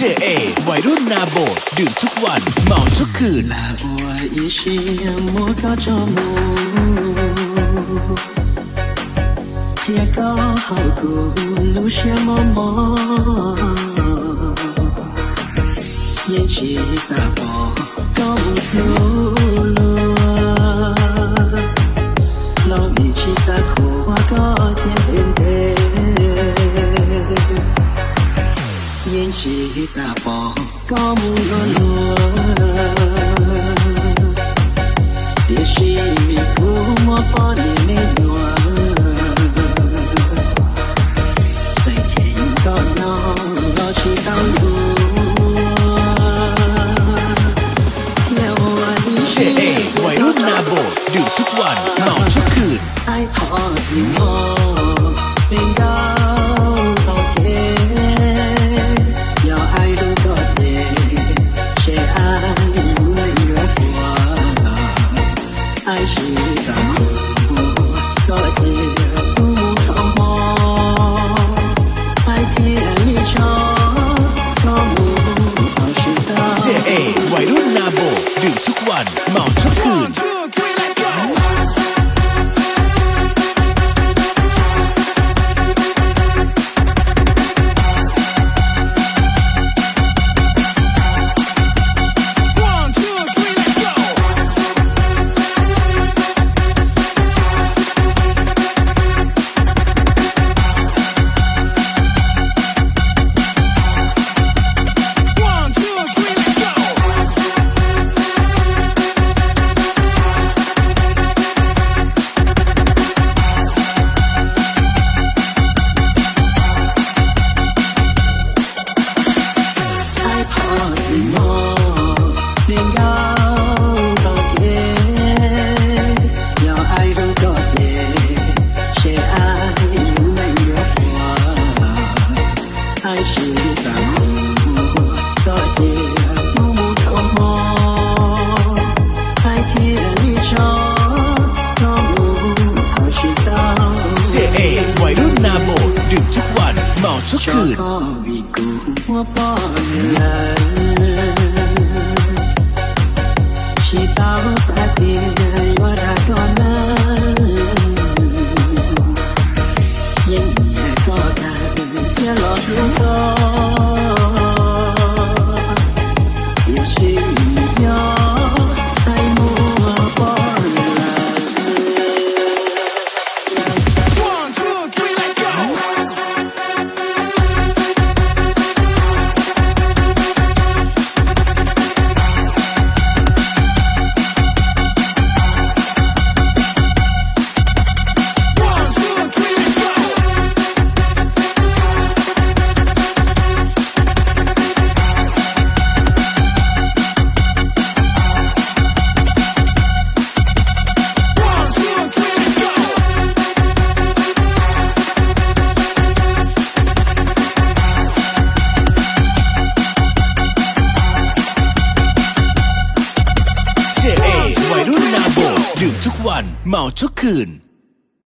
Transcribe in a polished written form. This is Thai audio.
JA วัยรุ่นนาโบดดื่มทุกวันเมาทุกคืน也刚好过路线茫茫，眼前撒包高路路，老一起撒苦啊高甜甜的，眼前撒包高木路路，也许迷糊莫把你没暖。JA วัยรุ่นนาโบดดื่มทุกวันเมาทุกคืนไอ้พอสิมอเป็นดาวต่อเกอย่าไอ้รู้ก็เทเช่ไอ้รู้ไม่เยอะกว่าไอ้ชีสามคนก็เทผู้ทองมอไอ้เทลิชอก็มูเอาชีตา JA วัยรุ่นนาโบดดื่มทุกวันเมาทุกคืนวัยรุ่นนาโบดดื่มทุกวันเมาทุกคืนชีตาสาธิตวดาก่อนนั้นยังเหยียดก็ได้อย่าหลอกลวงก็อย่าชี้ย้อให้มัวปอนลาJA วัยรุ่นนาโบดดื่มทุกวันเมาทุกคืน